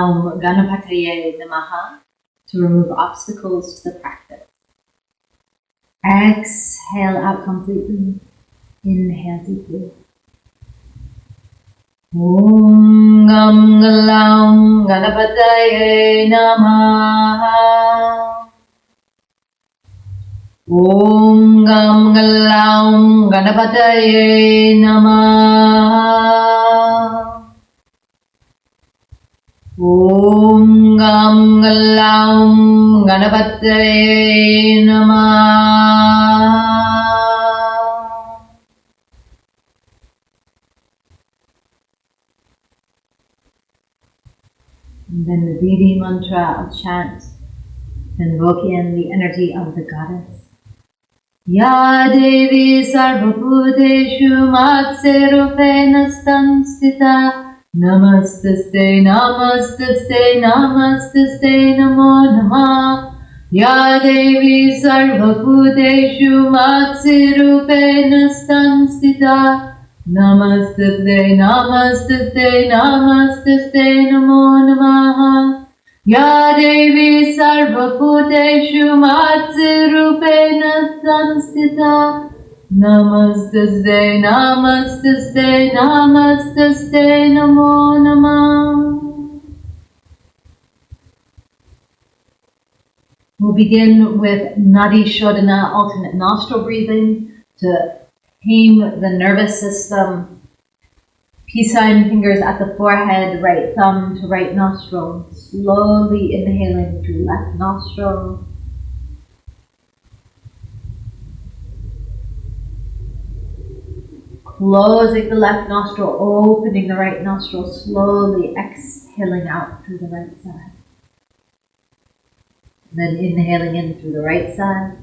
Gam Ganapataye Namaha to remove obstacles to the practice. Exhale out completely. Inhale deeply. Om Gam Galam Ganapataye Namaha. Om Gam Galam Ganapataye Namaha. Om Gam Galam Ganapataye Namaha. And then the Devi mantra I'll chant, invoke in the energy of the goddess. Ya Devi Sarvabhuteshu Matserupena Stanstita. Namaste, namaste, namaste, namo namah. Ya Devi Sarvabhuteshu Matsirupena Stanstita. Namaste, namaste, namaste, namo namah. Ya Devi Sarvabhuteshu Matsirupena Stanstita. Namaste, namaste, namaste, namo namah. We'll begin with Nadi Shodhana, alternate nostril breathing, to tame the nervous system. Peace sign fingers at the forehead, right thumb to right nostril. Slowly inhaling through left nostril. Closing the left nostril, opening the right nostril, slowly exhaling out through the right side. And then inhaling in through the right side.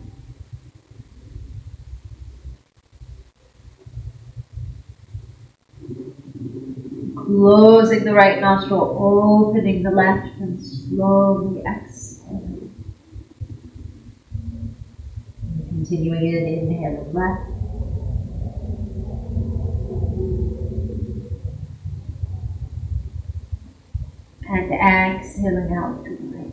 Closing the right nostril, opening the left, and slowly exhaling. And continuing in, inhaling left. And exhaling out to the right.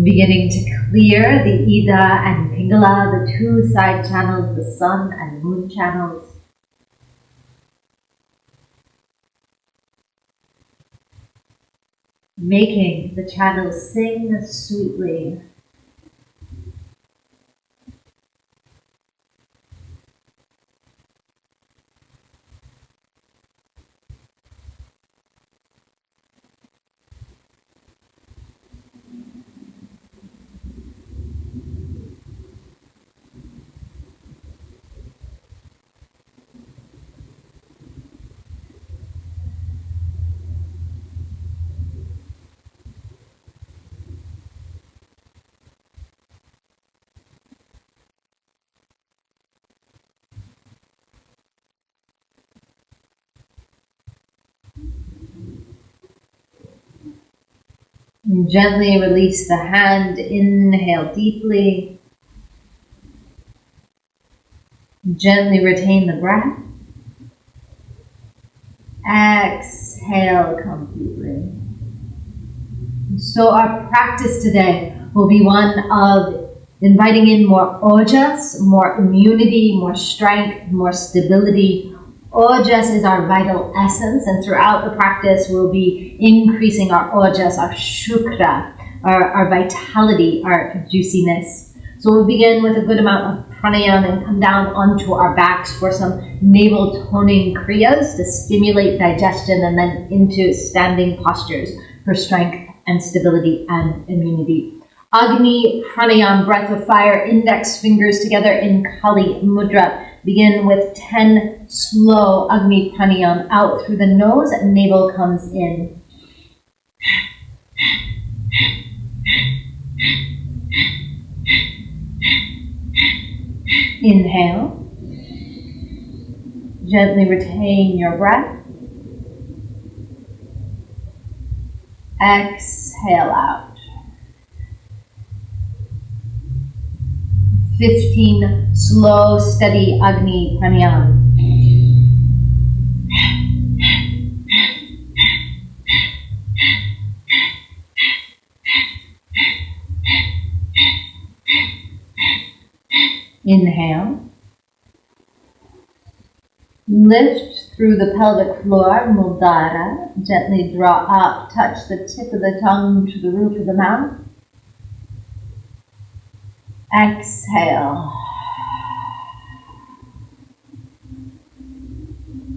Beginning to clear the Ida and Pingala, the two side channels, the sun and moon channels. Making the channels sing sweetly. And gently release the hand, inhale deeply. Gently retain the breath. Exhale completely. So our practice today will be one of inviting in more ojas, more immunity, more strength, more stability. Ojas is our vital essence, and throughout the practice we'll be increasing our ojas, our shukra, our vitality, our juiciness. So we'll begin with a good amount of pranayama and come down onto our backs for some navel toning kriyas to stimulate digestion, and then into standing postures for strength and stability and immunity. Agni pranayama, breath of fire, index fingers together in Kali mudra. Begin with 10 slow Agni pranayama out through the nose, and navel comes in. Inhale. Gently retain your breath. Exhale out. 15 slow, steady Agni pranayama. Inhale. Lift through the pelvic floor, Muldara. Gently draw up, touch the tip of the tongue to the roof of the mouth. Exhale.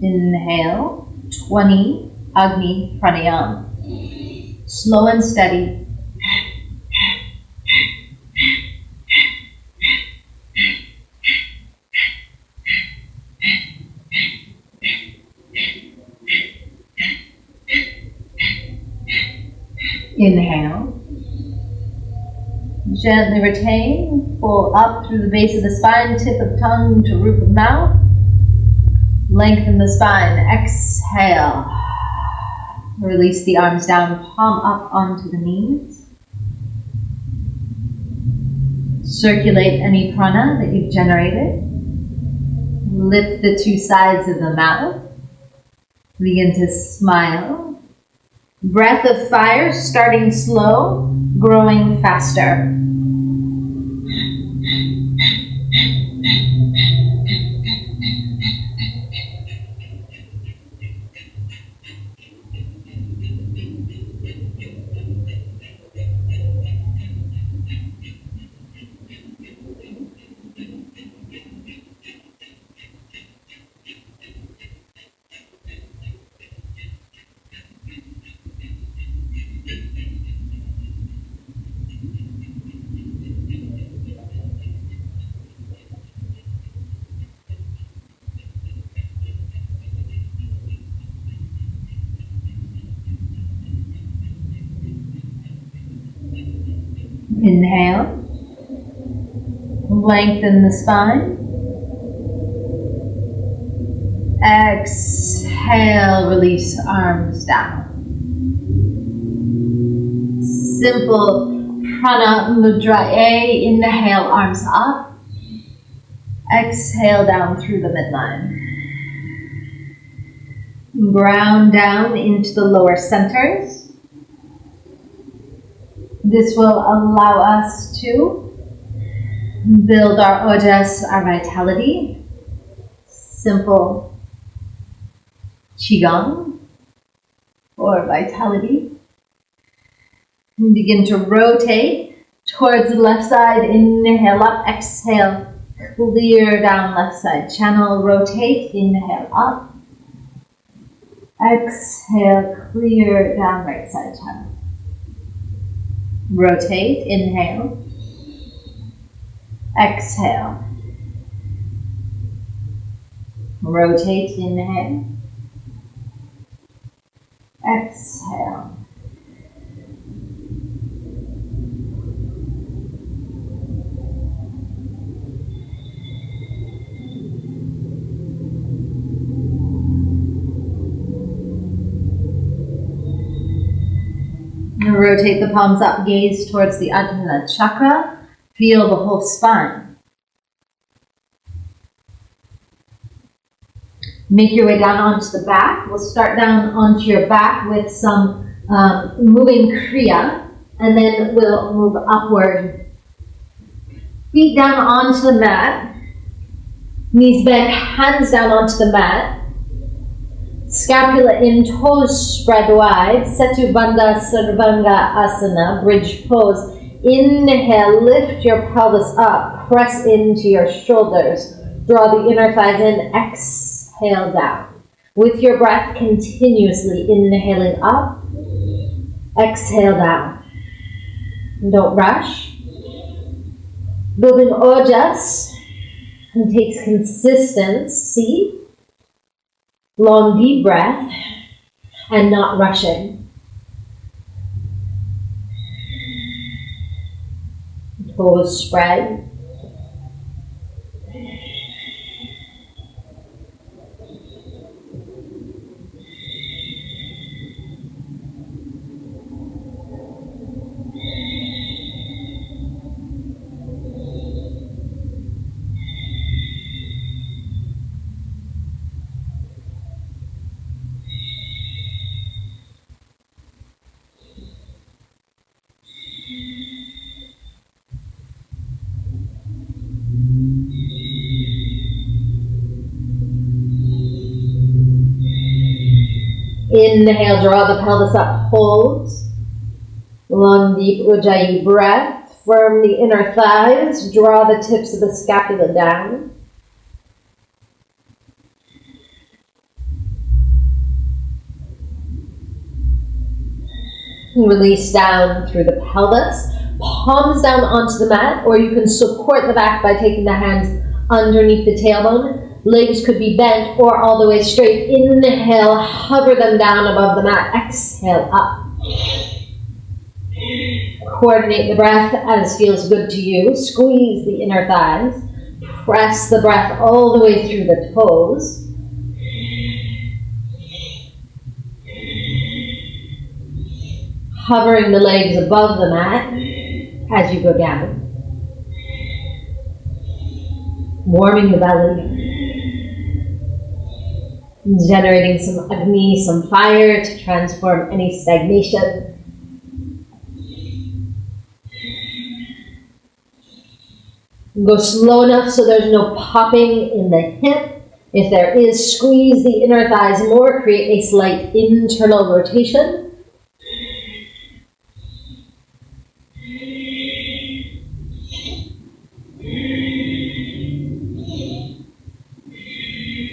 Inhale. 20 Agni pranayama. Slow and steady. Inhale. Gently retain. Pull up through the base of the spine, tip of tongue to roof of mouth. Lengthen the spine. Exhale. Release the arms down, palm up onto the knees. Circulate any prana that you've generated. Lift the two sides of the mouth. Begin to smile. Breath of fire, starting slow, growing faster. Inhale. Lengthen the spine. Exhale, release arms down. Simple prana mudra A. Inhale, arms up. Exhale down through the midline. Ground down into the lower centers. This will allow us to build our ojas, our vitality. Simple qigong or vitality. And begin to rotate towards the left side. Inhale up, exhale, clear down left side channel. Rotate, inhale up. Exhale, clear down right side channel. Rotate, inhale. Exhale. Rotate, inhale. Exhale. Rotate the palms up, gaze towards the Ajna chakra. Feel the whole spine. Make your way down onto the back. We'll start down onto your back with some moving kriya, and then we'll move upward. Feet down onto the mat. Knees bent, hands down onto the mat. Scapula in, toes spread wide. Setu Bandha Sarvanga Asana, bridge pose. Inhale, lift your pelvis up. Press into your shoulders. Draw the inner thighs in. Exhale down. With your breath, continuously inhaling up. Exhale down. Don't rush. Building ojas and takes consistency. Long, deep breath, and not rushing. Toes spread. Inhale, draw the pelvis up, hold. Long, deep Ujjayi breath. Firm the inner thighs, draw the tips of the scapula down. Release down through the pelvis, palms down onto the mat, or you can support the back by taking the hands underneath the tailbone. Legs could be bent or all the way straight. Inhale, hover them down above the mat. Exhale, up. Coordinate the breath as feels good to you. Squeeze the inner thighs. Press the breath all the way through the toes. Hovering the legs above the mat as you go down. Warming the belly. Generating some Agni, some fire to transform any stagnation. Go slow enough so there's no popping in the hip. If there is, squeeze the inner thighs more, create a slight internal rotation.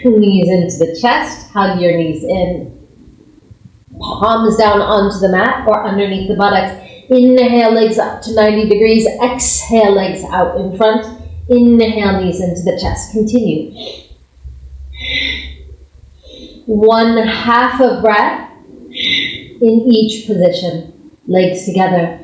Knees into the chest, hug your knees in. Palms down onto the mat or underneath the buttocks. Inhale, legs up to 90 degrees. Exhale, legs out in front. Inhale, knees into the chest. Continue. 1/2 of breath in each position. Legs together.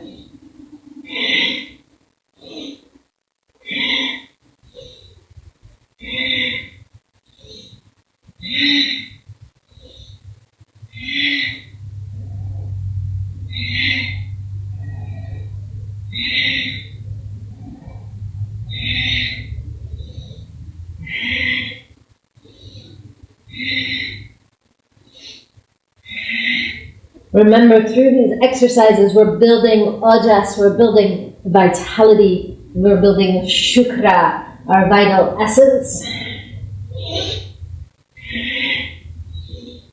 Remember, through these exercises, we're building ojas, we're building vitality, we're building shukra, our vital essence.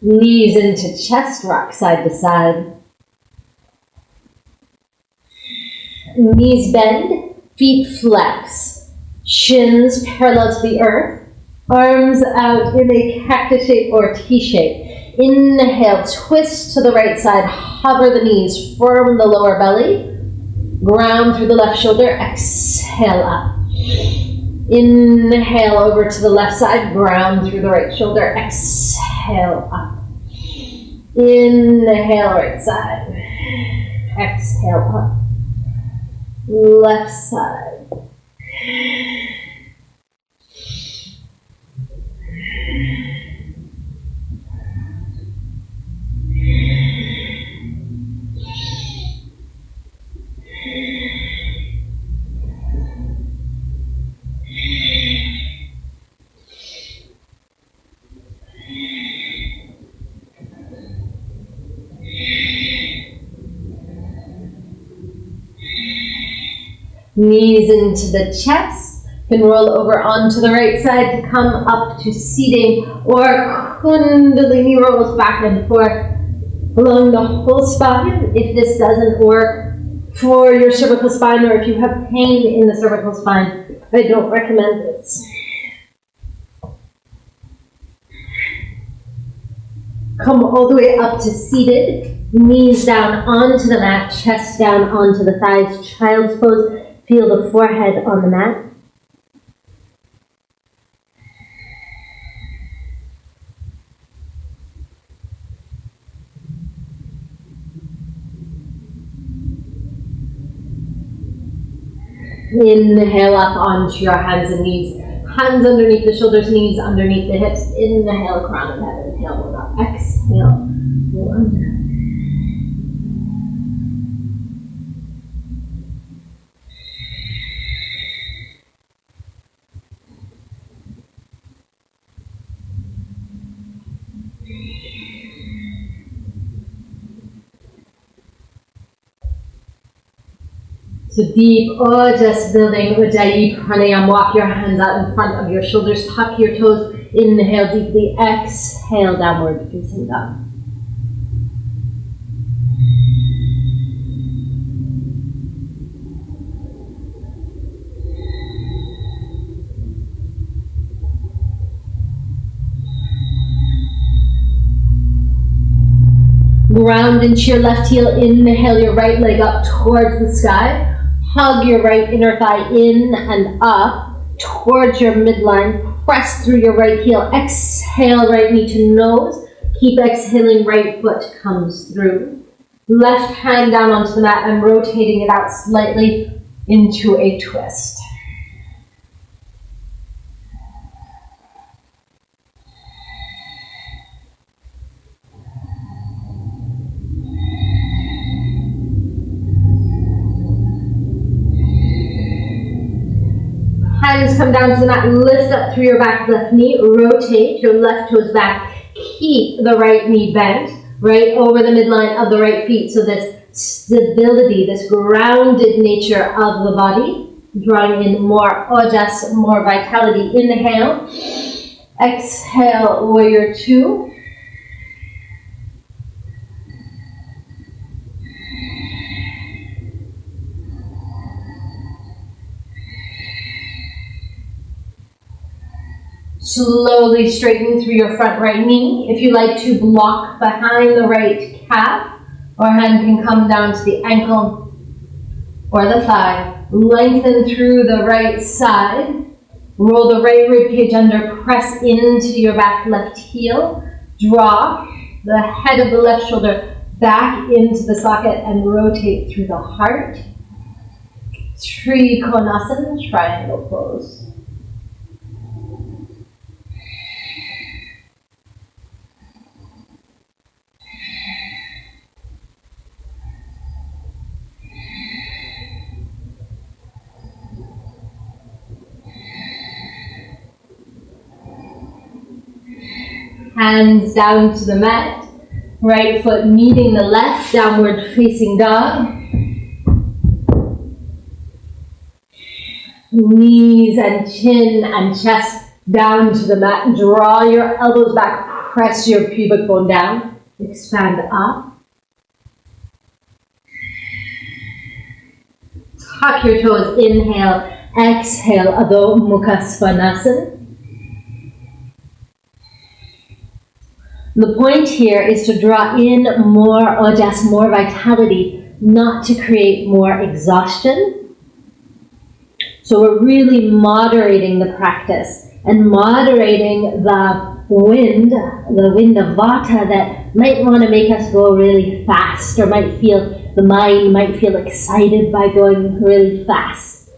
Knees into chest, rock side to side. Knees bend, feet flex, shins parallel to the earth, arms out in a cactus shape or T-shape. Inhale, twist to the right side, hover the knees, firm the lower belly, ground through the left shoulder, exhale up. Inhale over to the left side, ground through the right shoulder, exhale up. Inhale, right side, exhale up. Left side. Knees into the chest. Can roll over onto the right side to come up to seating, or Kundalini rolls back and forth along the whole spine. If this doesn't work for your cervical spine, or if you have pain in the cervical spine, I don't recommend this. Come all the way up to seated. Knees down onto the mat, chest down onto the thighs, child's pose. Feel the forehead on the mat. Inhale up onto your hands and knees. Hands underneath the shoulders, knees underneath the hips. Inhale, crown of head. Inhale, roll up. Exhale, roll under. So deep Ojas building Ujjayi Pranayam. Walk your hands out in front of your shoulders. Tuck your toes. Inhale deeply. Exhale, downward facing dog. Ground into your left heel. Inhale your right leg up towards the sky. Hug your right inner thigh in and up towards your midline. Press through your right heel. Exhale, right knee to nose. Keep exhaling, right foot comes through. Left hand down onto the mat and rotating it out slightly into a twist. Hands come down to the mat, lift up through your back left knee, rotate your left toes back, keep the right knee bent, right over the midline of the right feet. So this stability, this grounded nature of the body, drawing in more Ojas, more vitality. Inhale, exhale, warrior two. Slowly straighten through your front right knee. If you like to block behind the right calf, or hand can come down to the ankle or the thigh. Lengthen through the right side. Roll the right rib cage under. Press into your back left heel. Draw the head of the left shoulder back into the socket and rotate through the heart. Trikonasana, triangle pose. Hands down to the mat, right foot meeting the left, downward facing dog. Knees and chin and chest down to the mat. Draw your elbows back, press your pubic bone down, expand up. Tuck your toes, inhale, exhale, Adho Mukha Svanasana. The point here is to draw in more Ojas, more vitality, not to create more exhaustion. So we're really moderating the practice and moderating the wind of Vata that might want to make us go really fast, or the mind might feel excited by going really fast.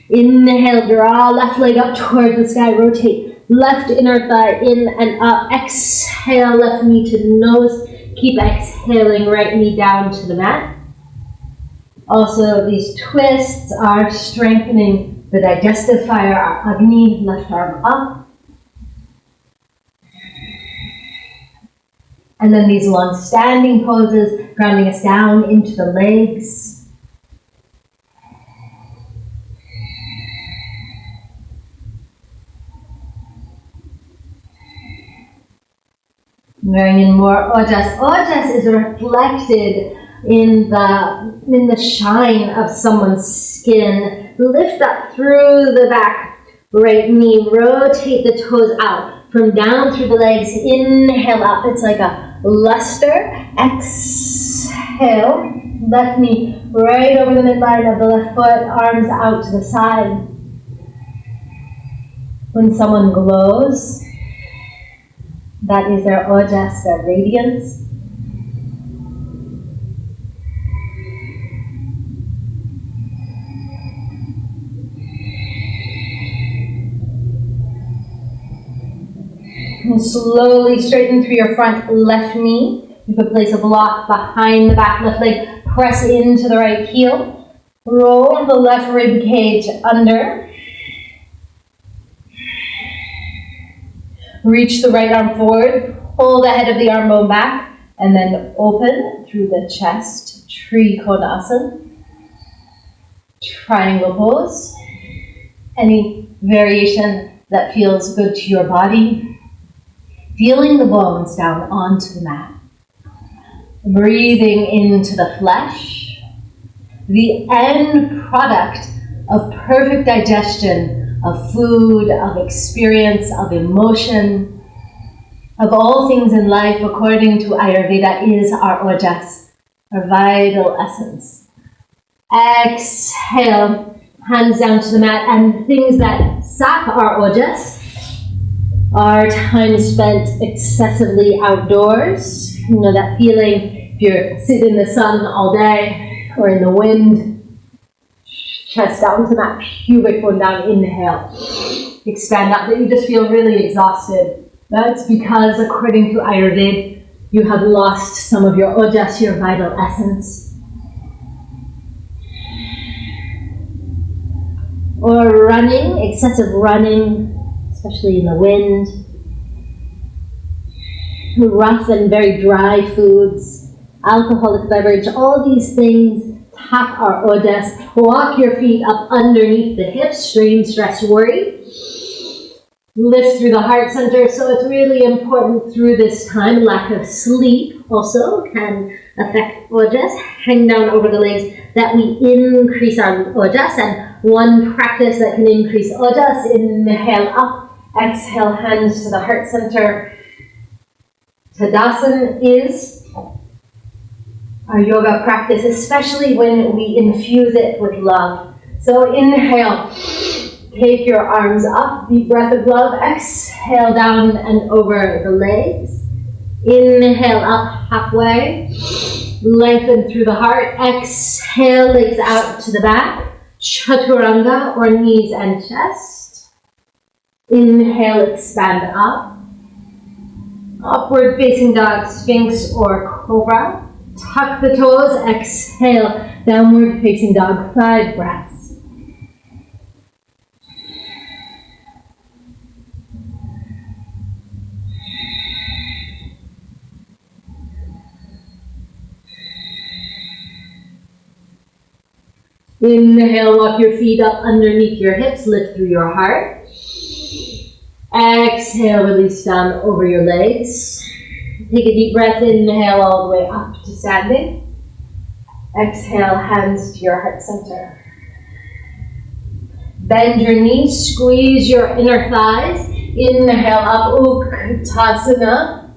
Inhale, draw left leg up towards the sky, rotate. Left inner thigh in and up. Exhale, left knee to nose. Keep exhaling, right knee down to the mat. Also, these twists are strengthening the digestive fire, our Agni, left arm up. And then these long standing poses, grounding us down into the legs. Drawing in more Ojas. Ojas is reflected in the shine of someone's skin. Lift up through the back right knee. Rotate the toes out from down through the legs. Inhale up. It's like a luster. Exhale. Left knee right over the midline of the left foot. Arms out to the side. When someone glows, that is their Ojas, their radiance. And slowly straighten through your front left knee. You could place a block behind the back left leg. Press into the right heel. Roll the left rib cage under. Reach the right arm forward, pull the head of the arm bone back, and then open through the chest, Trikonasana. triangle pose. Any variation that feels good to your body. Feeling the bones down onto the mat. Breathing into the flesh. The end product of perfect digestion, of food, of experience, of emotion, of all things in life, according to Ayurveda, is our ojas, our vital essence. Exhale, hands down to the mat, and things that sap our ojas are time spent excessively outdoors. You know that feeling if you're sitting in the sun all day or in the wind. Chest down to the mat, pubic bone down, inhale. Expand up, that you just feel really exhausted. That's because, according to Ayurveda, you have lost some of your ojas, your vital essence. Or running, excessive running, especially in the wind. Rough and very dry foods, alcoholic beverage, all these things tap our ojas. Walk your feet up underneath the hips, strain, stress, worry. Lift through the heart center. So it's really important through this time. Lack of sleep also can affect ojas. Hang down over the legs, that we increase our ojas. And one practice that can increase ojas, inhale up, exhale, hands to the heart center. Tadasana is our yoga practice, especially when we infuse it with love. So inhale, take your arms up, deep breath of love. Exhale down and over the legs. Inhale up halfway, lengthen through the heart. Exhale, legs out to the back. Chaturanga, or knees and chest. Inhale, expand up. Upward facing dog, sphinx or cobra. Tuck the toes, exhale, downward facing dog, 5 breaths. Inhale, walk your feet up underneath your hips, lift through your heart. Exhale, release down over your legs. Take a deep breath, inhale all the way up to standing. Exhale, hands to your heart center. Bend your knees, squeeze your inner thighs. Inhale up, Uttanasana.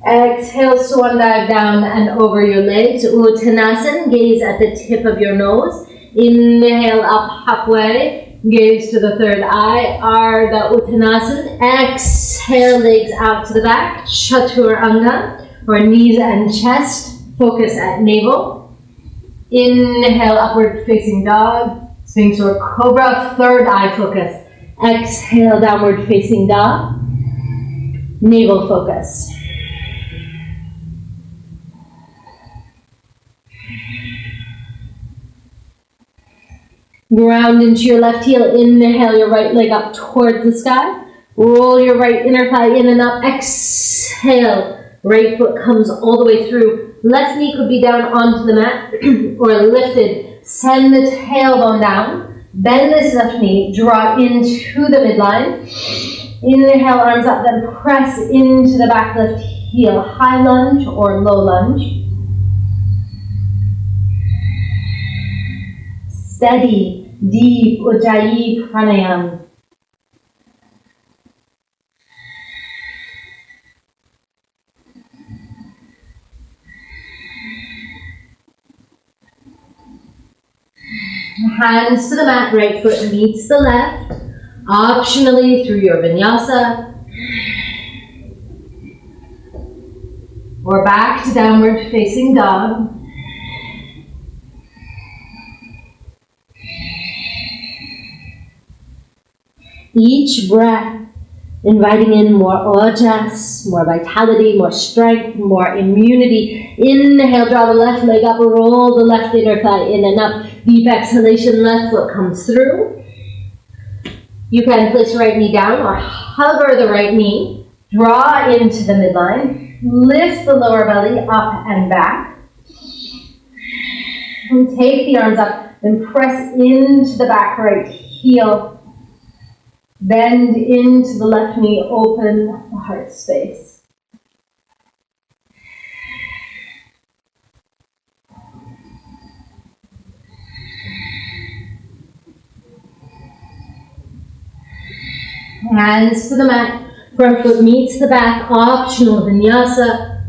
Exhale, swan dive down and over your legs. Uttanasana, gaze at the tip of your nose. Inhale up halfway. Gaze to the third eye, Ardha Uttanasana. Exhale, legs out to the back, Chaturanga, or knees and chest, focus at navel. Inhale, upward facing dog, sphinx or cobra, third eye focus. Exhale, downward facing dog, navel focus. Ground into your left heel. Inhale your right leg up towards the sky. Roll your right inner thigh in and up. Exhale. Right foot comes all the way through. Left knee could be down onto the mat or lifted. Send the tailbone down. Bend this left knee. Draw into the midline. Inhale, arms up, then press into the back left heel. High lunge or low lunge. Steady, deep Ujjayi pranayama. Hands to the mat, right foot meets the left. Optionally through your vinyasa. Or back to downward facing dog. Each breath inviting in more ojas, more vitality, more strength, more immunity. Inhale, draw the left leg up, roll the left inner thigh in and up. Deep exhalation, left foot comes through. You can place right knee down or hover the right knee. Draw into the midline. Lift the lower belly up and back. And take the arms up, then press into the back right heel. Bend into the left knee, open the heart space. Hands to the mat, front foot meets the back, optional vinyasa.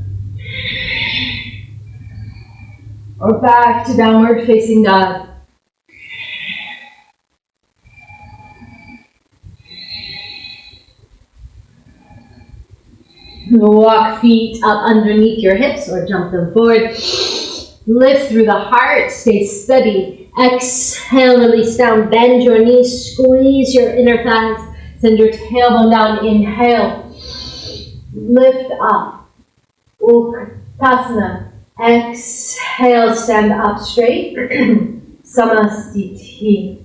Or back to downward facing dog. Walk feet up underneath your hips or jump them forward. Lift through the heart, stay steady. Exhale, release down, bend your knees, squeeze your inner thighs. Send your tailbone down, inhale. Lift up, Uttanasana. Exhale, stand up straight. Samastiti.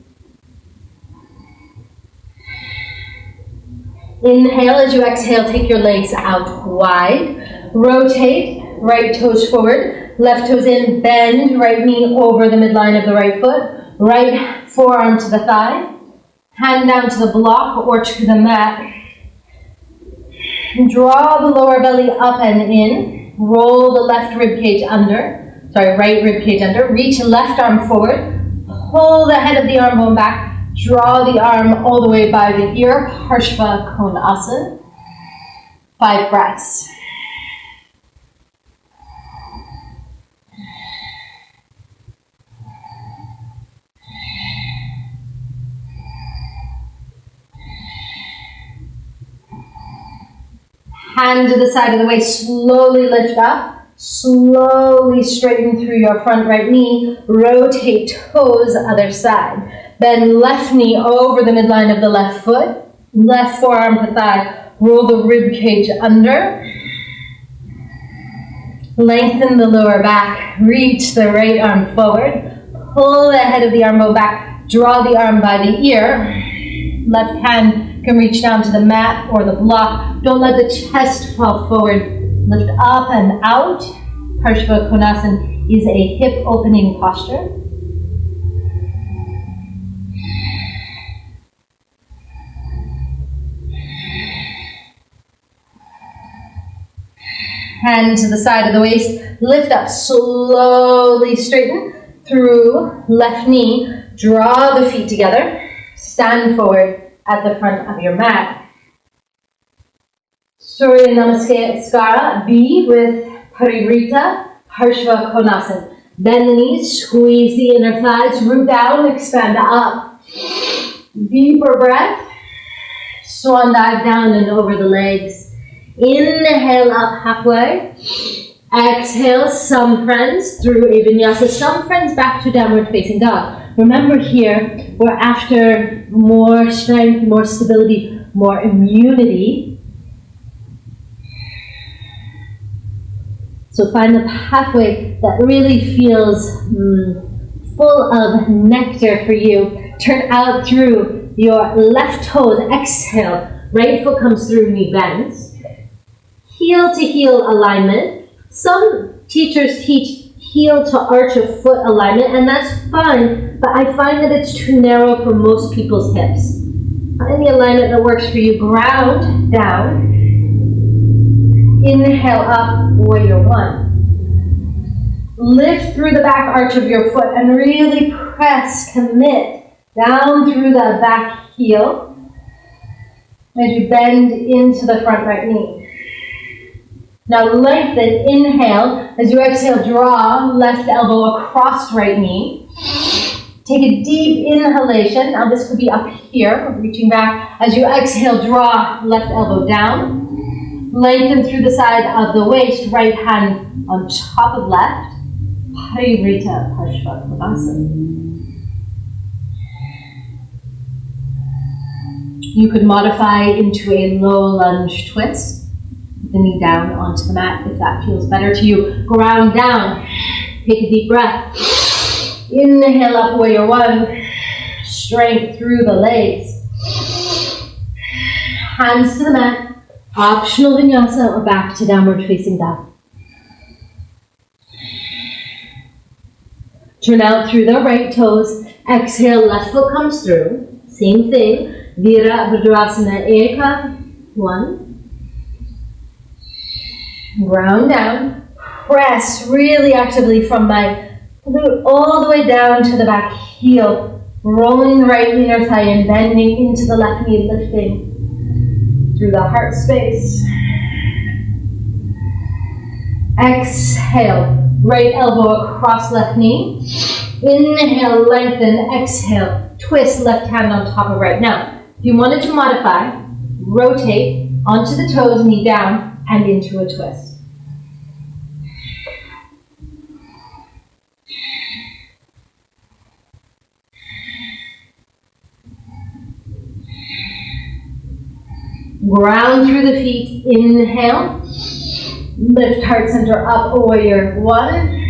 Inhale, as you exhale, take your legs out wide. Rotate, right toes forward, left toes in, bend, right knee over the midline of the right foot, right forearm to the thigh, hand down to the block or to the mat. Draw the lower belly up and in, roll the left rib cage under, right rib cage under, reach left arm forward, pull the head of the arm bone back, draw the arm all the way by the ear, Parshva Konasana. 5 breaths. Hand to the side of the waist, slowly lift up, slowly straighten through your front right knee, rotate toes other side. Then left knee over the midline of the left foot, left forearm to thigh, roll the rib cage under, lengthen the lower back, reach the right arm forward, pull the head of the arm bone back, draw the arm by the ear, left hand can reach down to the mat or the block, don't let the chest fall forward, lift up and out. Parshva Konasana is a hip opening posture. Hand to the side of the waist, lift up, slowly straighten through left knee, draw the feet together, stand forward at the front of your mat. Surya Namaskara, B with Parivrita, Parshva Konasana. Bend the knees, squeeze the inner thighs, root down, expand up. Deeper breath, swan dive down and over the legs. Inhale up halfway. Exhale, some friends through a vinyasa, some friends back to downward facing dog. Remember here, we're after more strength, more stability, more immunity. So find the pathway that really feels full of nectar for you. Turn out through your left toes. Exhale, right foot comes through, knee bends. Heel to heel alignment. Some teachers teach heel to arch of foot alignment, and that's fine, but I find that it's too narrow for most people's hips. Find the alignment that works for you. Ground down. Inhale up, warrior one. Lift through the back arch of your foot and really press, commit down through the back heel as you bend into the front right knee. Now lengthen, inhale. As you exhale, draw left elbow across right knee. Take a deep inhalation. Now this could be up here, reaching back. As you exhale, draw left elbow down. Lengthen through the side of the waist, right hand on top of left. Parivrita Parshva Konasana. You could modify into a low lunge twist. The knee down onto the mat if that feels better to you. Ground down. Take a deep breath. Inhale up, warrior one. Strength through the legs. Hands to the mat. Optional vinyasa or back to downward facing dog. Turn out through the right toes. Exhale, left foot comes through. Same thing. Virabhadrasana Eka. 1. Ground down. Press really actively from my glute all the way down to the back heel. Rolling the right inner thigh and bending into the left knee, lifting through the heart space. Exhale, right elbow across left knee. Inhale, lengthen, exhale, twist left hand on top of right. Now, if you wanted to modify, rotate onto the toes, knee down, and into a twist. Ground through the feet, inhale. Lift heart center up, warrior 1.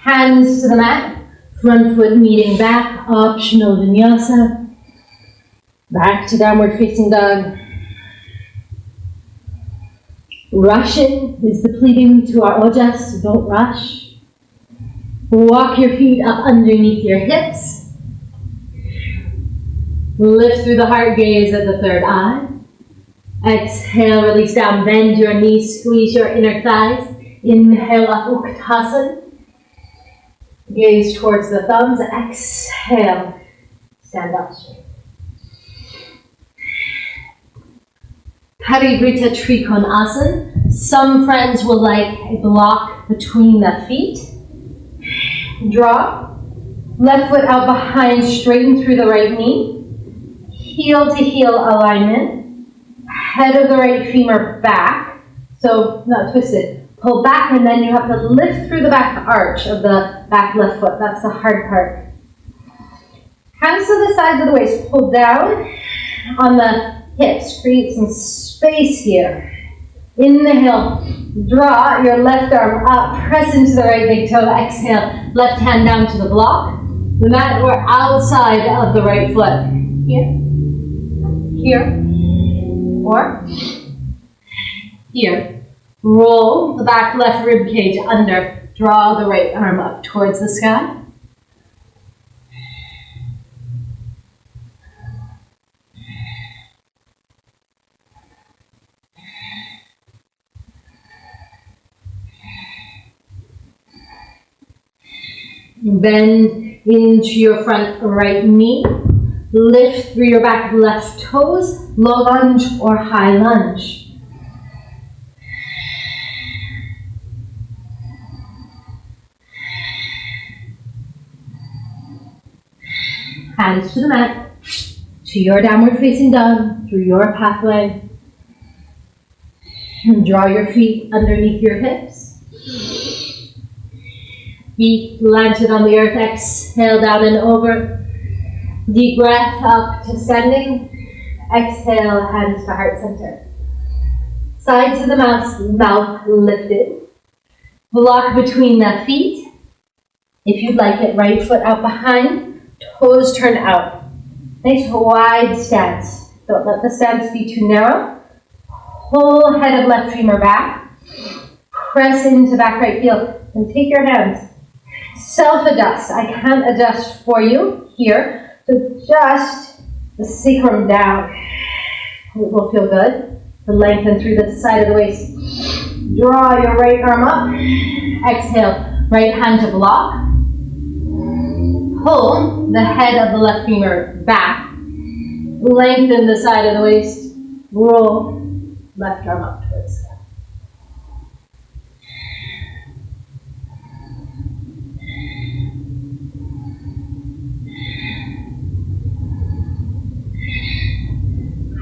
Hands to the mat, front foot meeting back, optional vinyasa. Back to downward facing dog. Rushing is depleting to our ojas, so don't rush. Walk your feet up underneath your hips. Lift through the heart, gaze at the third eye. Exhale, release down, bend your knees, squeeze your inner thighs. Inhale up, Utkatasana. Gaze towards the thumbs. Exhale, stand up straight. Parivrita Trikonasana. Some friends will like a block between the feet. Draw. Left foot out behind, straighten through the right knee. Heel to heel alignment. Head of the right femur back. So, not twisted. Pull back and then you have to lift through the back arch of the back left foot. That's the hard part. Hands to the sides of the waist. Pull down on the hips. Create some space here. Inhale. Draw your left arm up. Press into the right big toe. Exhale. Left hand down to the block. The mat or outside of the right foot. Here. Here. Or here. Roll the back left rib cage under. Draw the right arm up towards the sky. Bend into your front right knee. Lift through your back left toes. Low lunge or high lunge. Hands to the mat, to your downward facing dog, through your pathway. And draw your feet underneath your hips. Feet planted on the earth, exhale down and over. Deep breath up to standing. Exhale, hands to heart center. Sides of the mouth lifted. Block between the feet. If you'd like it, right foot out behind. Toes turn out. Nice wide stance. Don't let the stance be too narrow. Pull head of left femur back. Press into back right heel. And take your hands. Self-adjust. I can't adjust for you here. So just the sacrum down. It will feel good. To lengthen through the side of the waist. Draw your right arm up. Exhale. Right hand to block. Pull the head of the left femur back. Lengthen the side of the waist. Roll left arm up towards the sky.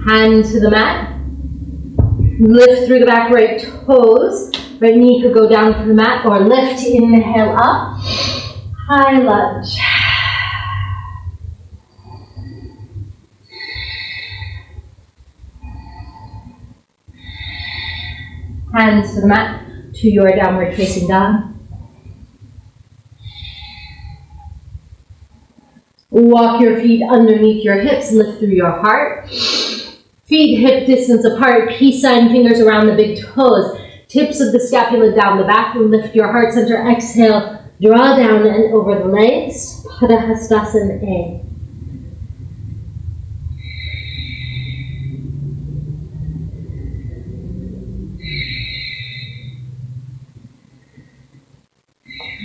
Hand to the mat. Lift through the back right toes. Right knee could go down to the mat or lift. Inhale up. High lunge. Hands to the mat, to your downward facing dog. Walk your feet underneath your hips, lift through your heart. Feet hip distance apart, peace sign, fingers around the big toes. Tips of the scapula down the back. Lift your heart center. Exhale. Draw down and over the legs. Padahastasana A.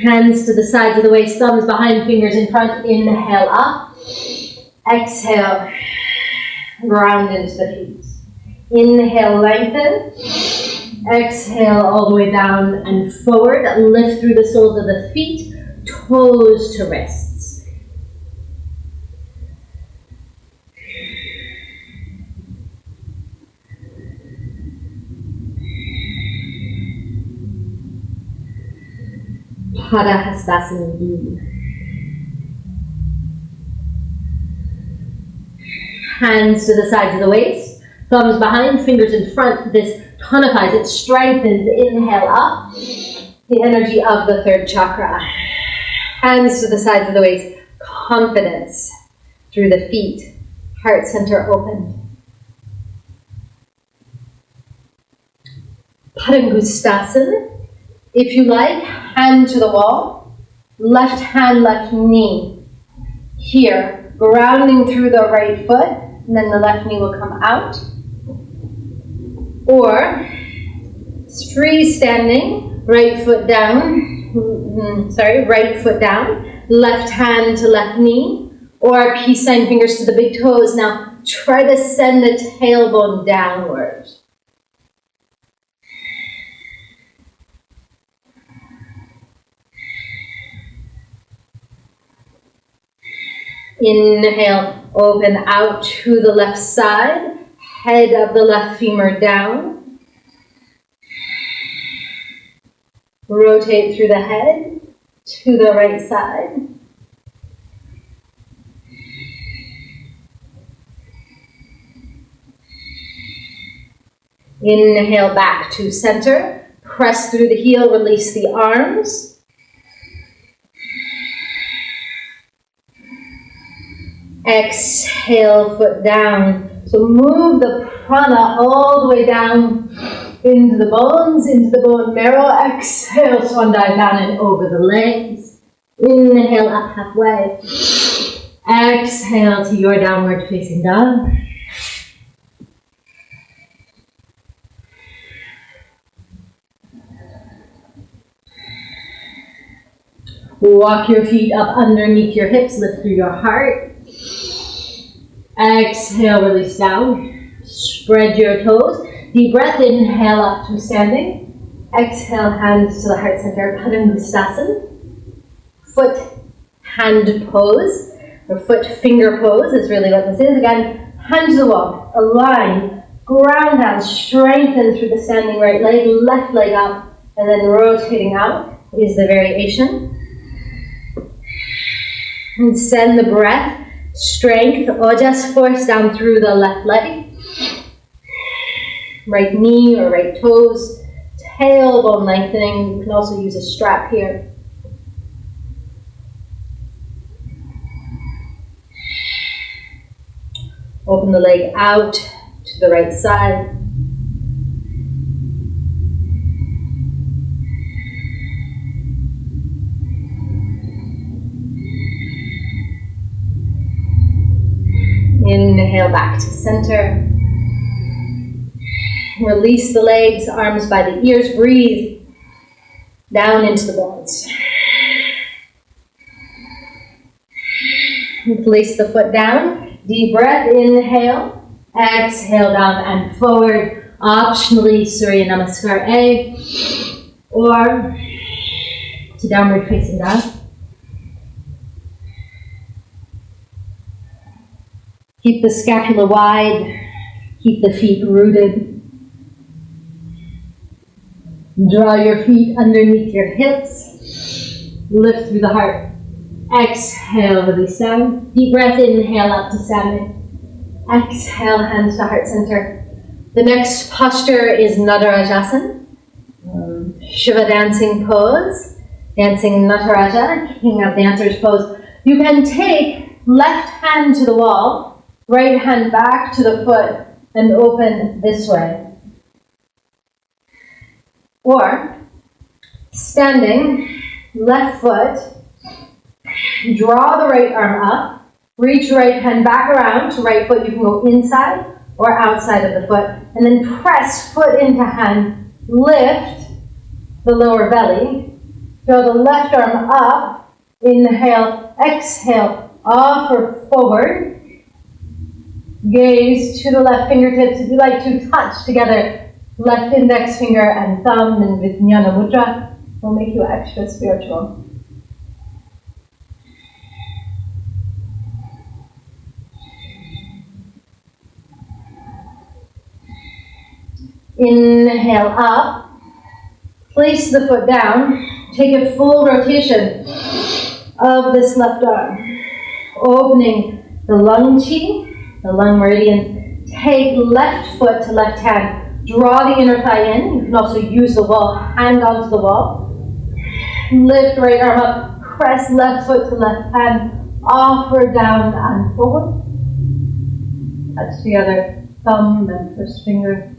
Hands to the sides of the waist, thumbs behind, fingers in front. Inhale up. Exhale. Ground into the feet. Inhale, lengthen. Exhale all the way down and forward. Lift through the soles of the feet, toes to wrists. Padahastasana B. Hands to the sides of the waist, thumbs behind, fingers in front. This tonifies, it strengthens. Inhale up, the energy of the third chakra. Hands to the sides of the waist, confidence through the feet, heart center open. Padangustasana. If you like, hand to the wall, left hand, left knee. Here, grounding through the right foot, and then the left knee will come out. Or, freestanding, right foot down, right foot down, left hand to left knee, or peace sign, fingers to the big toes. Now, try to send the tailbone downward. Inhale, open out to the left side, head of the left femur down. Rotate through the head to the right side. Inhale back to center. Press through the heel, release the arms. Exhale, foot down. So move the prana all the way down into the bones, into the bone marrow. Exhale, swan dive down and over the legs. Inhale, up halfway. Exhale to your downward facing dog. Walk your feet up underneath your hips, lift through your heart. Exhale, release down. Spread your toes. Deep breath, inhale up to standing. Exhale, hands to the heart center, Padangustasana. Foot hand pose, or foot finger pose is really what this is. Again, hand to the wall, align, ground down, strengthen through the standing right leg, left leg up, and then rotating out is the variation. And send the breath, strength, Ojas, force down through the left leg. Right knee or right toes, tailbone lengthening. You can also use a strap here. Open the leg out to the right side. Inhale back to center. Release the legs, arms by the ears. Breathe down into the bones. Place the foot down. Deep breath, inhale. Exhale down and forward. Optionally, Surya Namaskar A. Or to downward facing dog. Keep the scapula wide. Keep the feet rooted. Draw your feet underneath your hips. Lift through the heart. Exhale, release down. Deep breath, inhale up to standing. Exhale, hands to heart center. The next posture is Natarajasana. Shiva dancing pose. Dancing Nataraja, King of Dancers pose. You can take left hand to the wall, right hand back to the foot, and open this way. Or standing, left foot, draw the right arm up, reach right hand back around to right foot. You can go inside or outside of the foot, and then press foot into hand, lift the lower belly, throw the left arm up, inhale, exhale, offer forward, gaze to the left fingertips. If you like to touch together, left index finger and thumb in Vijnana Mudra will make you extra spiritual. Inhale up, place the foot down, take a full rotation of this left arm, opening the lung chi, the lung meridian. Take left foot to left hand, draw the inner thigh in. You can also use the wall, hand onto the wall. Lift right arm up, press left foot to left hand, offer down and forward. Touch together, thumb and first finger.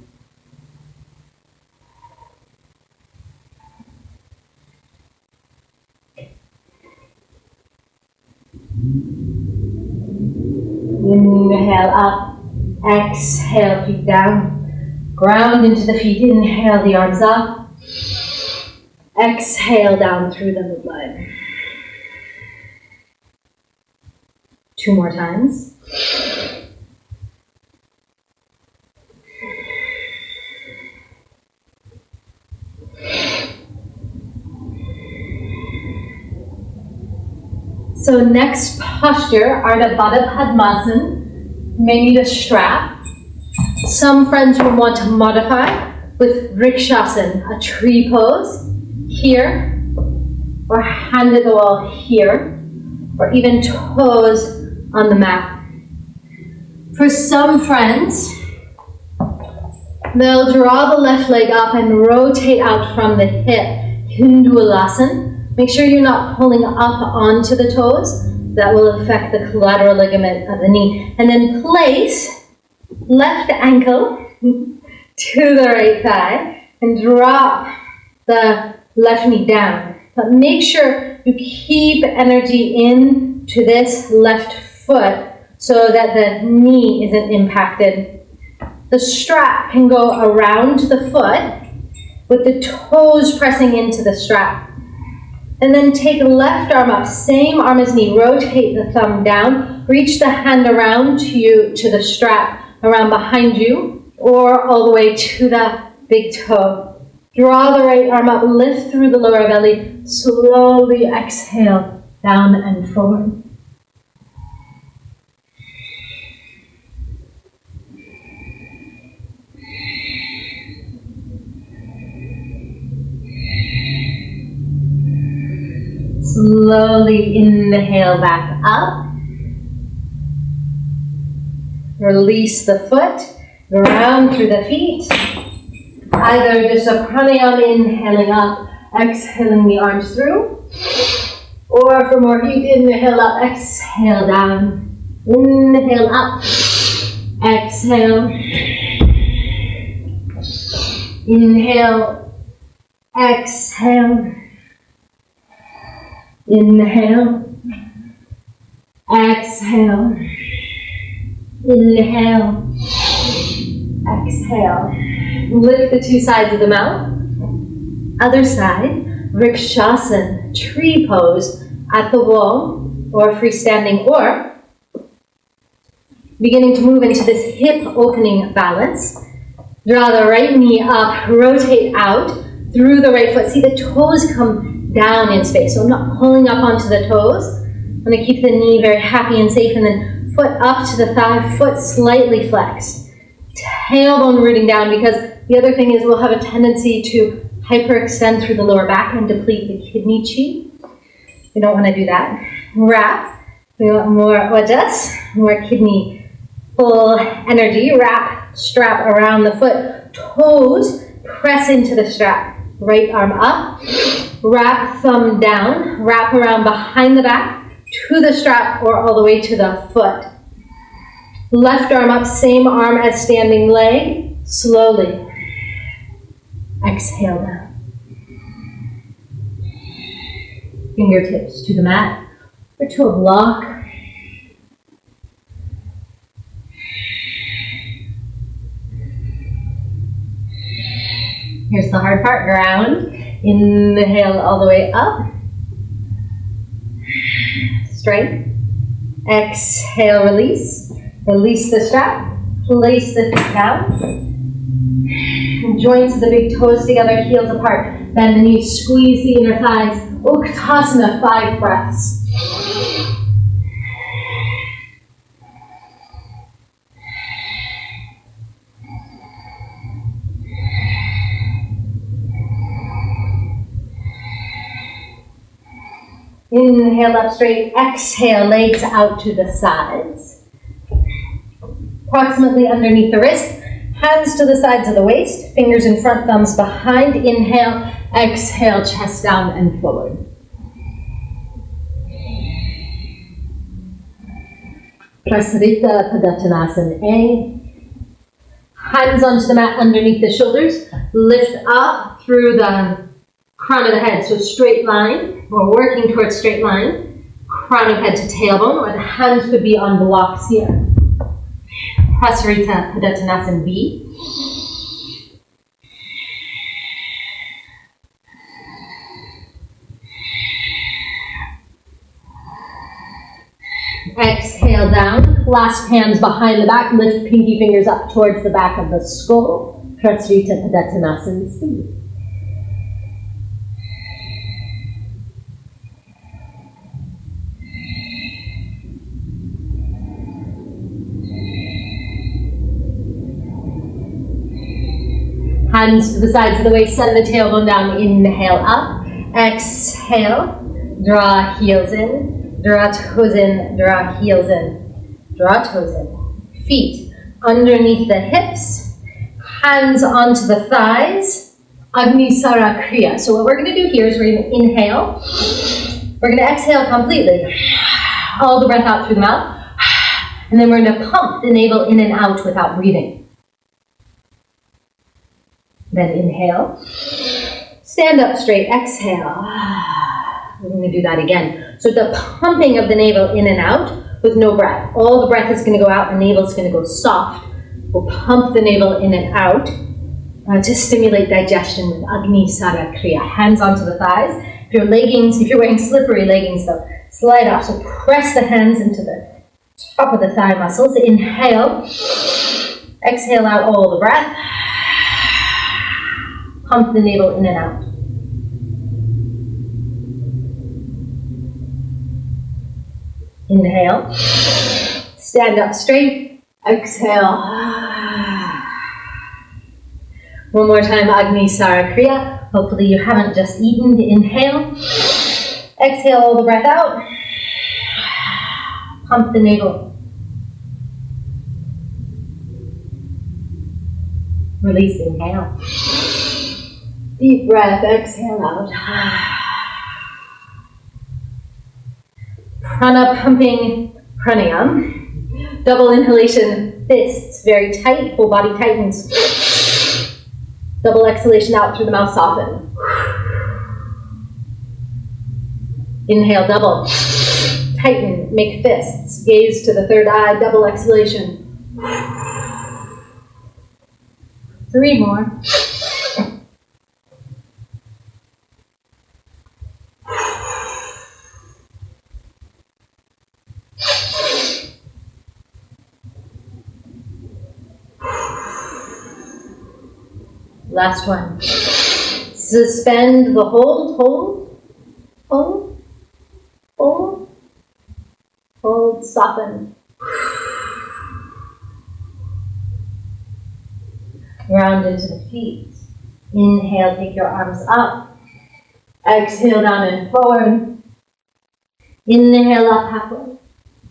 Inhale up, exhale, feet down, ground into the feet, inhale the arms up, exhale down through the midline. 2 more times. So next posture, Ardha Baddha Padmasana. You may need a strap. Some friends will want to modify with Vrikshasana, a tree pose here, or hand at the wall here, or even toes on the mat. For some friends, they'll draw the left leg up and rotate out from the hip, Hindulasana. Make sure you're not pulling up onto the toes. That will affect the collateral ligament of the knee. And then place left ankle to the right thigh and drop the left knee down. But make sure you keep energy into this left foot so that the knee isn't impacted. The strap can go around the foot with the toes pressing into the strap. And then take left arm up, same arm as knee, rotate the thumb down, reach the hand around to the strap, around behind you, or all the way to the big toe. Draw the right arm up, lift through the lower belly, slowly exhale, down and forward. Slowly inhale back up. Release the foot, ground through the feet. Either just a pranayama, inhaling up, exhaling the arms through. Or for more heat, inhale up, exhale down. Inhale up, exhale. Inhale, exhale. Inhale, exhale, inhale, exhale. Lift the 2 sides of the mouth. Other side, Vrikshasana, tree pose at the wall or freestanding, or beginning to move into this hip opening balance. Draw the right knee up, rotate out through the right foot. See the toes come down in space, so I'm not pulling up onto the toes. I'm going to keep the knee very happy and safe, and then foot up to the thigh, foot slightly flexed. Tailbone rooting down, because the other thing is we'll have a tendency to hyperextend through the lower back and deplete the kidney chi. We don't want to do that. Wrap. We want more ojas, more kidney full energy. Wrap, strap around the foot. Toes press into the strap. Right arm up. Wrap thumb down. Wrap around behind the back to the strap or all the way to the foot. Left arm up, same arm as standing leg. Slowly exhale down. Fingertips to the mat or to a block. Here's the hard part, ground. Inhale all the way up. Strength. Exhale, release. Release the strap. Place the feet down. Joints of the big toes together, heels apart. Bend the knees, squeeze the inner thighs. Utkatasana, 5 breaths. Inhale up straight, exhale, legs out to the sides. Approximately underneath the wrist, hands to the sides of the waist, fingers in front, thumbs behind. Inhale, exhale, chest down and forward. Prasarita Padottanasana A. Hands onto the mat underneath the shoulders. Lift up through the crown of the head, so straight line. We're working towards straight line. Crown of head to tailbone, or the hands could be on blocks here. Prasarita Padottanasana B. Exhale down, clasp hands behind the back, lift pinky fingers up towards the back of the skull. Prasarita Padottanasana C. Hands to the sides of the waist, send the tailbone down, inhale up. Exhale, draw heels in, draw toes in, draw heels in, draw toes in. Feet underneath the hips, hands onto the thighs, Agni Sara Kriya. So what we're going to do here is we're going to inhale, we're going to exhale completely, all the breath out through the mouth, and then we're going to pump the navel in and out without breathing. Then inhale, stand up straight, exhale. We're going to do that again. So the pumping of the navel in and out with no breath. All the breath is going to go out, the navel is going to go soft. We'll pump the navel in and out to stimulate digestion with Agni Sara Kriya. Hands onto the thighs. If you're wearing slippery leggings, they'll slide off. So press the hands into the top of the thigh muscles. Inhale, exhale out all the breath. Pump the navel in and out. Inhale. Stand up straight. Exhale. One more time, Agni Sara Kriya. Hopefully you haven't just eaten. Inhale. Exhale all the breath out. Pump the navel. Release, inhale. Deep breath, exhale out. Prana pumping pranayam. Double inhalation, fists very tight, whole body tightens. Double exhalation out through the mouth, soften. Inhale, double. Tighten, make fists. Gaze to the third eye, double exhalation. 3 more. Last one. Suspend the hold, soften. Round into the feet. Inhale, take your arms up. Exhale, down and forward. Inhale, up halfway.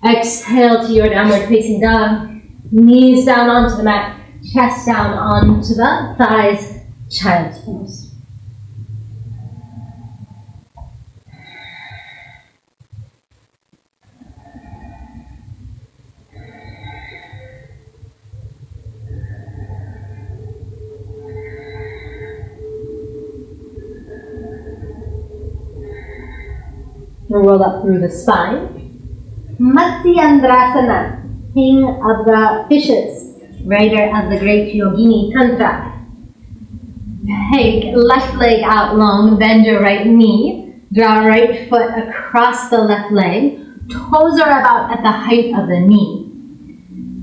Exhale to your downward facing dog. Knees down onto the mat. Chest down onto the thighs. Child's pose. Roll up through the spine. Matsyendrasana, king of the fishes, writer of the great Yogini Tantra. Take left leg out long, bend your right knee, draw right foot across the left leg, toes are about at the height of the knee.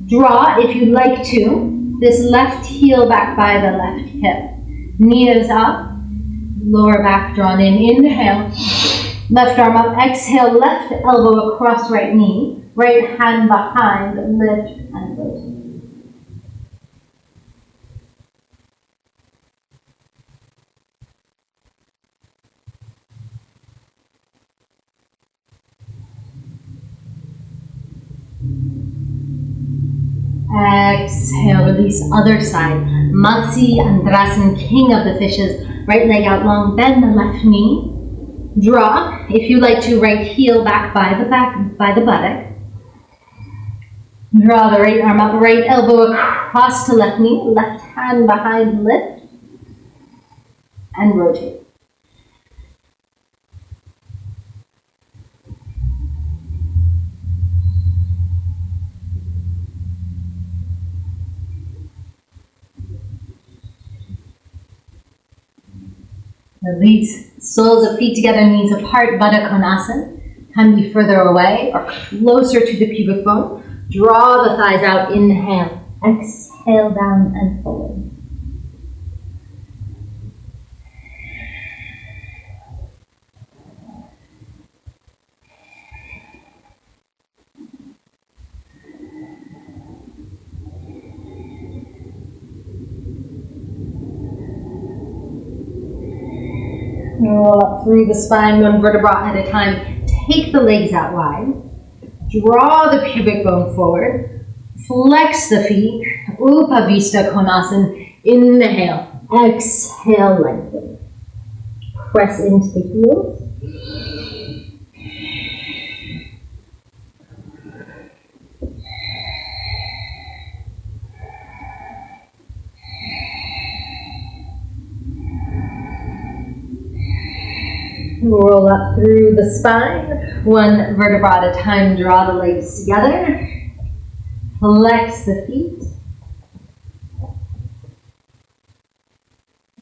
Draw, if you'd like to, this left heel back by the left hip. Knee is up, lower back drawn in, inhale. Left arm up, exhale, left elbow across right knee, right hand behind, lift and rotate. Exhale, release other side. Matsyendrasana, king of the fishes, right leg out long, bend the left knee. Draw, if you like to, right heel back by the buttock. Draw the right arm up, right elbow across to left knee, left hand behind, lift, and rotate. Release soles of feet together, knees apart, Baddha Konasana. Can be further away or closer to the pubic bone. Draw the thighs out, inhale. Exhale down and forward. Roll up through the spine, one vertebra at a time. Take the legs out wide. Draw the pubic bone forward. Flex the feet. Upavista Konasana. Inhale. Exhale, lengthen. Press into the heels. Roll up through the spine, one vertebra at a time, draw the legs together, flex the feet,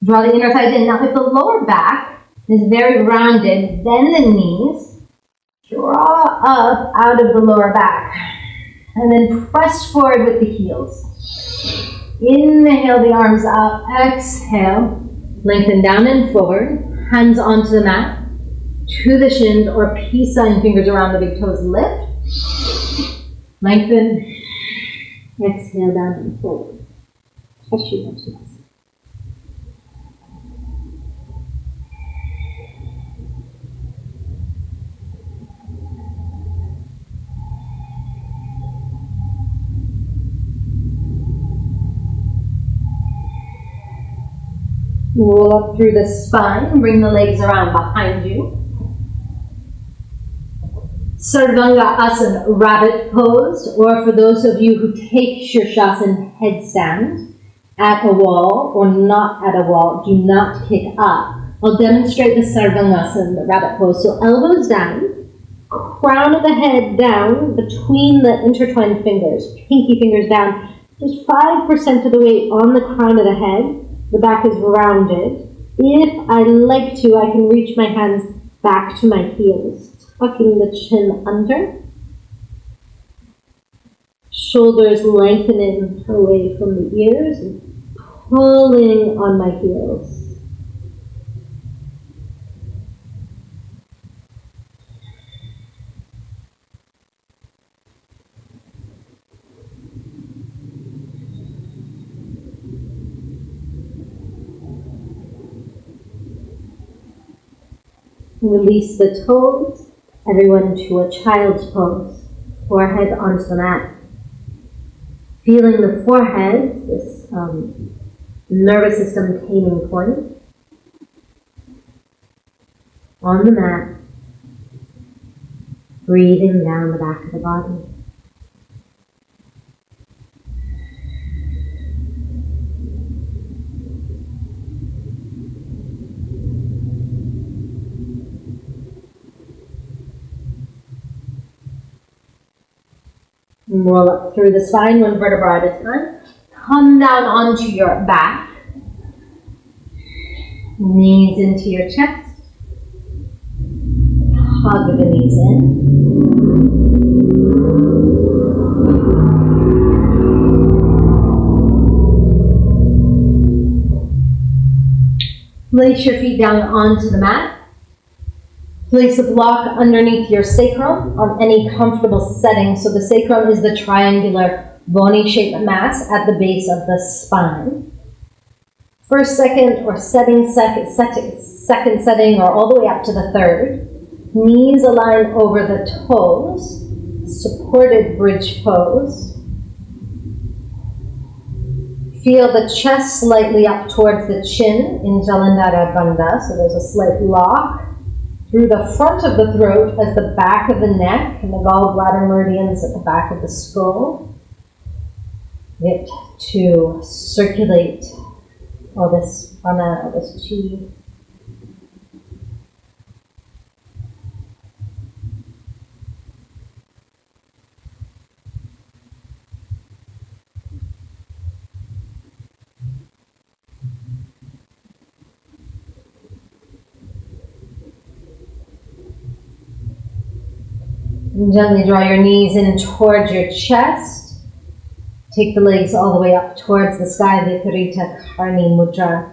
draw the inner thighs in. Now if the lower back is very rounded, bend the knees, draw up out of the lower back, and then press forward with the heels. Inhale the arms up, exhale, lengthen down and forward, hands onto the mat, to the shins or peace sign, fingers around the big toes, lift, lengthen, exhale down and forward. Roll up through the spine, bring the legs around behind you. Sarvanga Asana, rabbit pose, or for those of you who take Shirshasana, headstand, at a wall or not at a wall, do not kick up. I'll demonstrate the Sarvangasana, the rabbit pose. So elbows down, crown of the head down between the intertwined fingers, pinky fingers down, just 5% of the weight on the crown of the head. The back is rounded. If I like to, I can reach my hands back to my heels. Tucking the chin under. Shoulders lengthening away from the ears and pulling on my heels. Release the toes. Everyone to a child's pose, forehead onto the mat. Feeling the forehead, this nervous system taming point, on the mat, breathing down the back of the body. And roll up through the spine, one vertebra at a time. Come down onto your back. Knees into your chest. Hug the knees in. Place your feet down onto the mat. Place a block underneath your sacrum on any comfortable setting. So the sacrum is the triangular bony-shaped mass at the base of the spine. First, second, or second setting, or all the way up to the third. Knees align over the toes. Supported bridge pose. Feel the chest slightly up towards the chin in Jalandhara Bandha. So there's a slight lock through the front of the throat as the back of the neck and the gallbladder meridians at the back of the skull. Get to circulate all this prana, all this chi. And gently draw your knees in towards your chest. Take the legs all the way up towards the sky, Viparita Karni Mudra,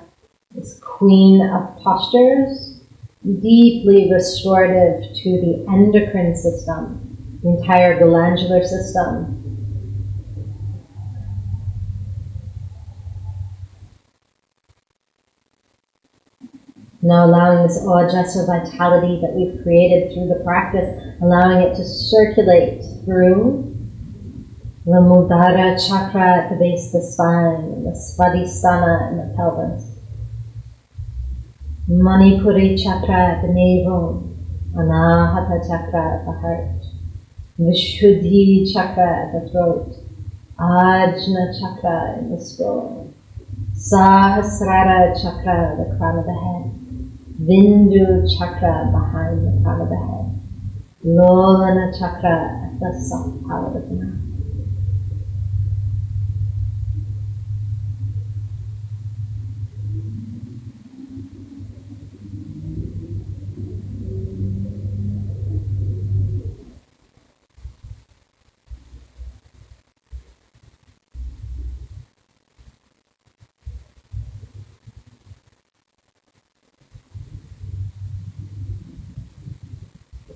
this queen of postures, deeply restorative to the endocrine system, the entire glandular system. Now allowing this Ojas or vitality that we've created through the practice, allowing it to circulate through the Muladhara chakra at the base of the spine, and the Svadhisthana in the pelvis. Manipuri chakra at the navel, Anahata chakra at the heart, Vishuddhi chakra at the throat, Ajna chakra in the skull, Sahasrara chakra at the crown of the head, Bindu chakra behind the crown of the head, Lolana chakra at the soft palate of the mouth.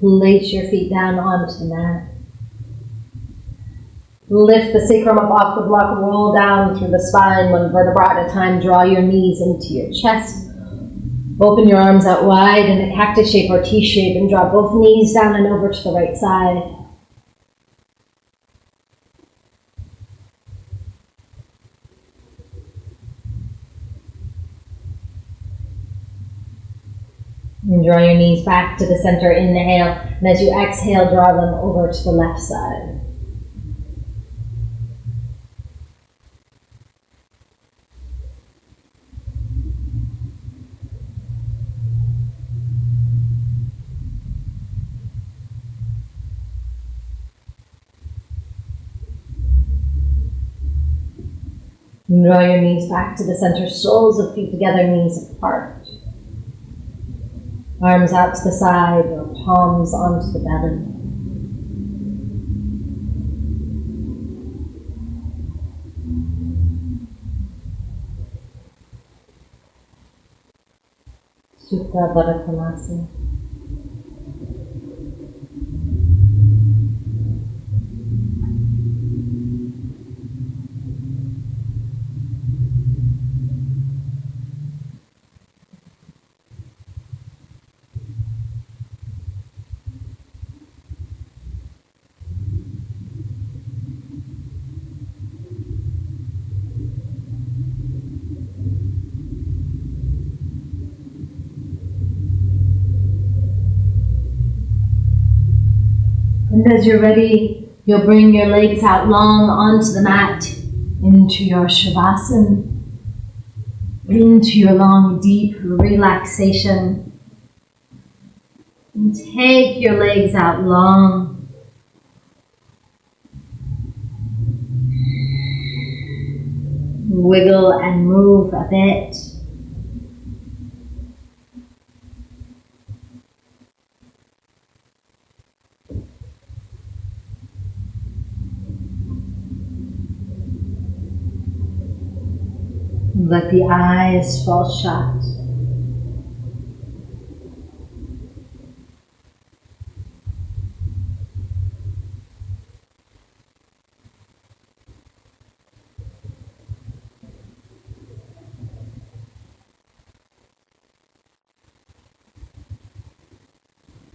Place your feet down onto the mat. Lift the sacrum up off the block, roll down through the spine, one vertebra at a time. Draw your knees into your chest. Open your arms out wide in a cactus shape or T shape and draw both knees down and over to the right side. And draw your knees back to the center, inhale, and as you exhale, draw them over to the left side. And draw your knees back to the center, soles of feet together, knees apart. Arms out to the side or palms onto the belly. Supta Baddha Konasana. And as you're ready, you'll bring your legs out long onto the mat, into your Shavasana, into your long, deep relaxation. And take your legs out long. wiggle and move a bit. Let the eyes fall shut.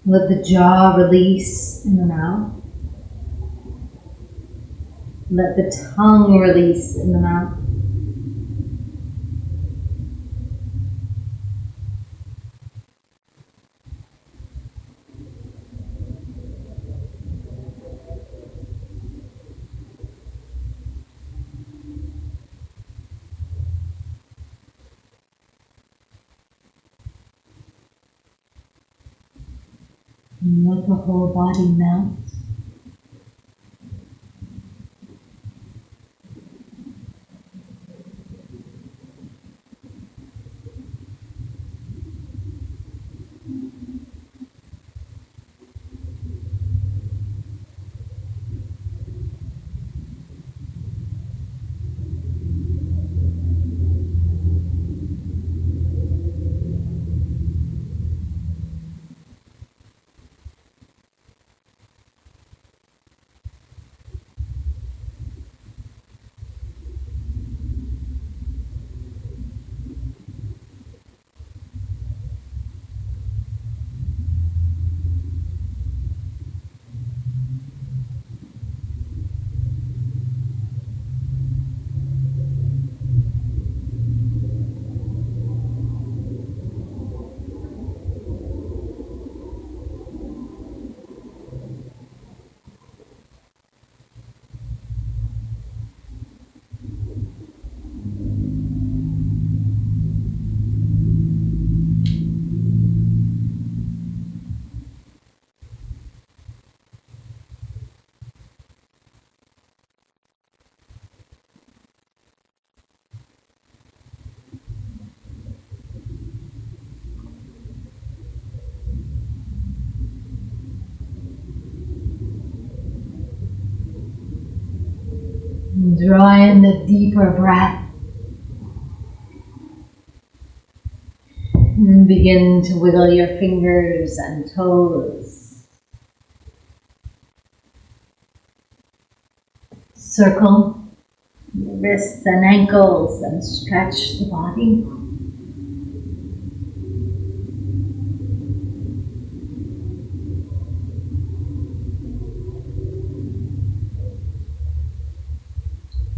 Let the jaw release in the mouth. Let the tongue release in the mouth. And let the whole body melt. Draw in the deeper breath. And begin to wiggle your fingers and toes. Circle your wrists and ankles and stretch the body.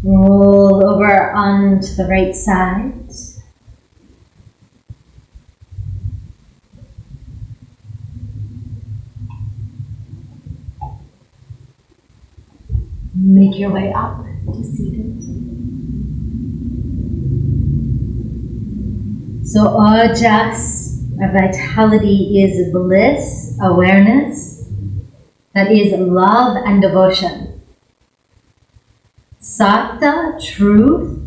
Roll over onto the right side. Make your way up to seated. So Ojas, our vitality, is bliss, awareness, that is love and devotion. Satta, truth,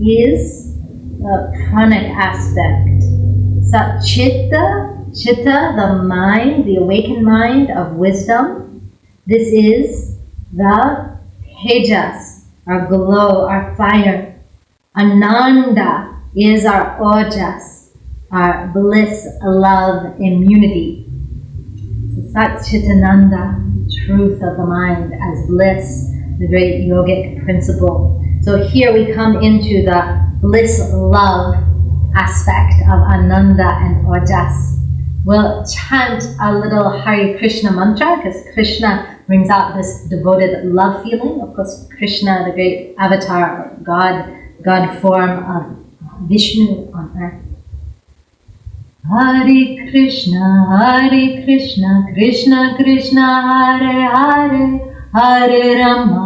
is the pranic aspect. Satchitta, chitta, the mind, the awakened mind of wisdom. This is the tejas, our glow, our fire. Ananda is our ojas, our bliss, love, immunity. Satchitananda, truth of the mind as bliss, the great yogic principle. So here we come into the bliss love aspect of Ananda and Ojas. We'll chant a little Hare Krishna mantra because Krishna brings out this devoted love feeling. Of course, Krishna, the great avatar, God form of Vishnu on earth. Hare Krishna, Krishna Krishna, Hare Hare, Hare Rama,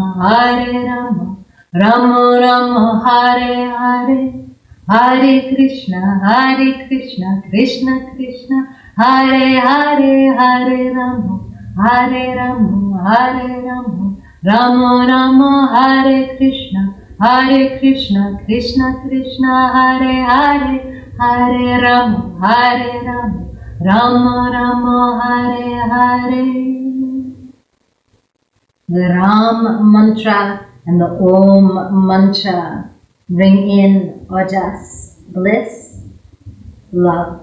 Rama Rama, Hare Hare, Hare Krishna, Krishna Krishna, Hare Hare, Hare Rama, Hare Rama, Rama Rama, Hare Krishna, Hare Krishna, Krishna Krishna, Hare Hare, Hare Rama, Hare Rama, Rama Rama, Hare Hare. The Ram mantra and the Om mantra bring in Ojas, bliss, love.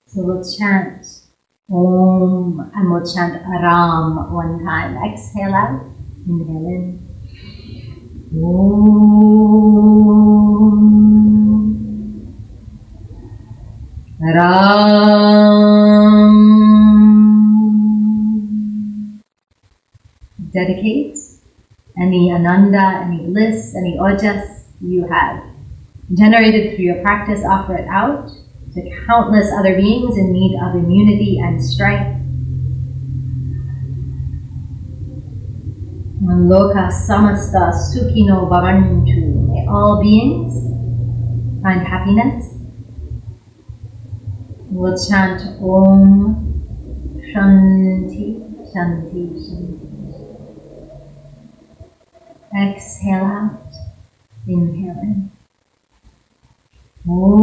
So we'll chant Om and we'll chant Ram one time. Exhale out, inhale in. Om Ram. Dedicate any ananda, any bliss, any ojas you have generated through your practice, offer it out to countless other beings in need of immunity and strength. Loka samasta sukhino bhavantu. May all beings find happiness. We'll chant Om Shanti, Shanti, Shanti. Exhale out, inhale in. Om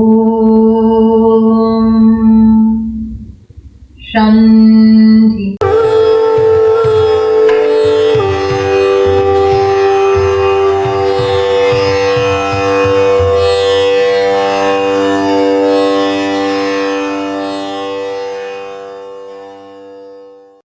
Shanti.